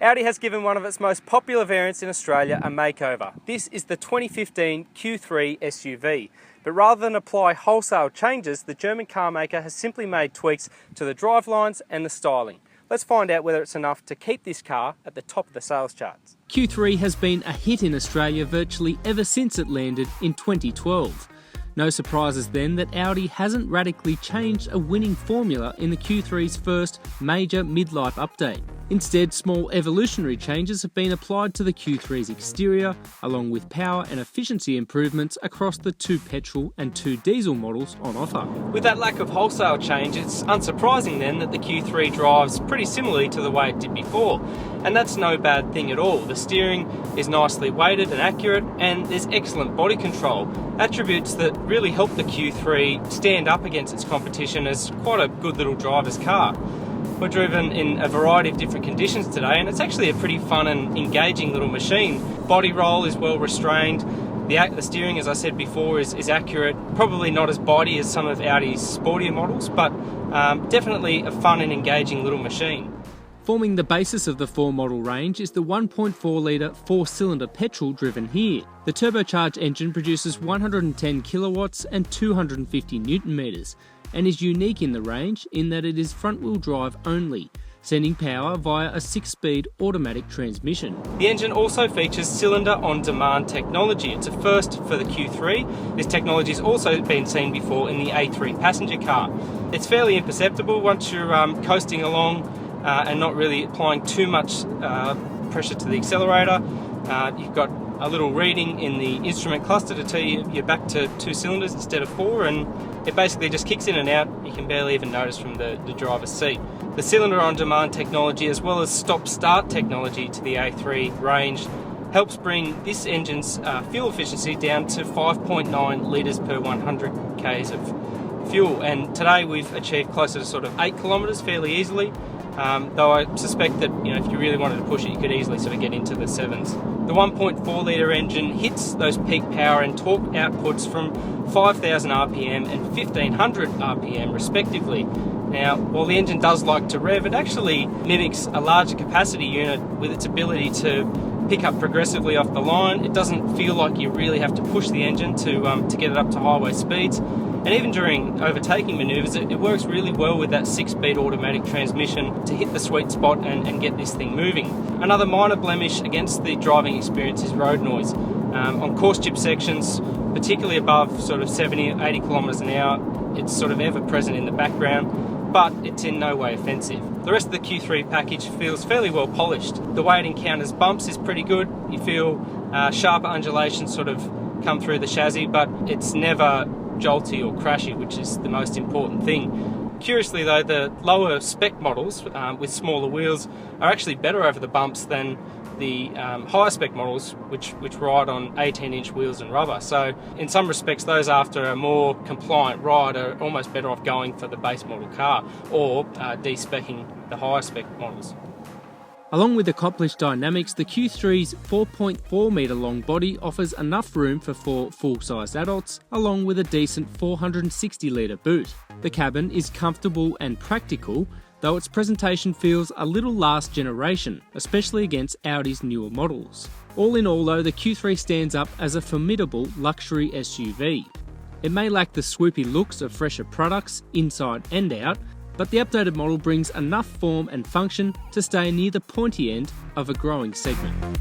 Audi has given one of its most popular variants in Australia a makeover. This is the 2015 Q3 SUV. But rather than apply wholesale changes, the German car maker has simply made tweaks to the drivelines and the styling. Let's find out whether it's enough to keep this car at the top of the sales charts. Q3 has been a hit in Australia virtually ever since it landed in 2012. No surprises then that Audi hasn't radically changed a winning formula in the Q3's first major midlife update. Instead, small evolutionary changes have been applied to the Q3's exterior, along with power and efficiency improvements across the 2 petrol and 2 diesel models on offer. With that lack of wholesale change, it's unsurprising then that the Q3 drives pretty similarly to the way it did before. And that's no bad thing at all. The steering is nicely weighted and accurate, and there's excellent body control. Attributes that really help the Q3 stand up against its competition as quite a good little driver's car. We're driven in a variety of different conditions today, and it's actually a pretty fun and engaging little machine. Body roll is well restrained. The steering, as I said before, is accurate. Probably not as bitey as some of Audi's sportier models, but definitely a fun and engaging little machine. Forming the basis of the 4-model range is the 1.4-litre 4-cylinder petrol driven here. The turbocharged engine produces 110 kilowatts and 250 newton metres, and is unique in the range in that it is front-wheel drive only, sending power via a 6-speed automatic transmission. The engine also features cylinder-on-demand technology. It's a first for the Q3. This technology has also been seen before in the A3 passenger car. It's fairly imperceptible once you're coasting along and not really applying too much pressure to the accelerator. You've got a little reading in the instrument cluster to tell you you're back to 2 cylinders instead of 4, and it basically just kicks in and out. You can barely even notice from the driver's seat. The cylinder-on-demand technology, as well as stop-start technology to the A3 range, helps bring this engine's fuel efficiency down to 5.9 litres per 100 k's of fuel. And today we've achieved closer to sort of 8 kilometres fairly easily. Though I suspect that if you really wanted to push it, you could easily sort of get into the 7s. The 1.4 litre engine hits those peak power and torque outputs from 5,000 RPM and 1,500 RPM respectively. Now, while the engine does like to rev, it actually mimics a larger capacity unit with its ability to pick up progressively off the line. It doesn't feel like you really have to push the engine to get it up to highway speeds. And even during overtaking manoeuvres, it works really well with that 6-speed automatic transmission to hit the sweet spot and get this thing moving. Another minor blemish against the driving experience is road noise. On coarse chip sections, particularly above sort of 70 or 80 kilometres an hour, it's sort of ever present in the background, but it's in no way offensive. The rest of the Q3 package feels fairly well polished. The way it encounters bumps is pretty good. You feel sharper undulations sort of come through the chassis, but it's never jolty or crashy, which is the most important thing. Curiously though, the lower spec models with smaller wheels are actually better over the bumps than the higher spec models which ride on 18-inch wheels and rubber. So in some respects, those after a more compliant ride are almost better off going for the base model car or de-speccing the higher spec models. Along with accomplished dynamics, the Q3's 4.4 metre long body offers enough room for 4 full-sized adults, along with a decent 460 litre boot. The cabin is comfortable and practical, though its presentation feels a little last generation, especially against Audi's newer models. All in all though, the Q3 stands up as a formidable luxury SUV. It may lack the swoopy looks of fresher products, inside and out, but the updated model brings enough form and function to stay near the pointy end of a growing segment.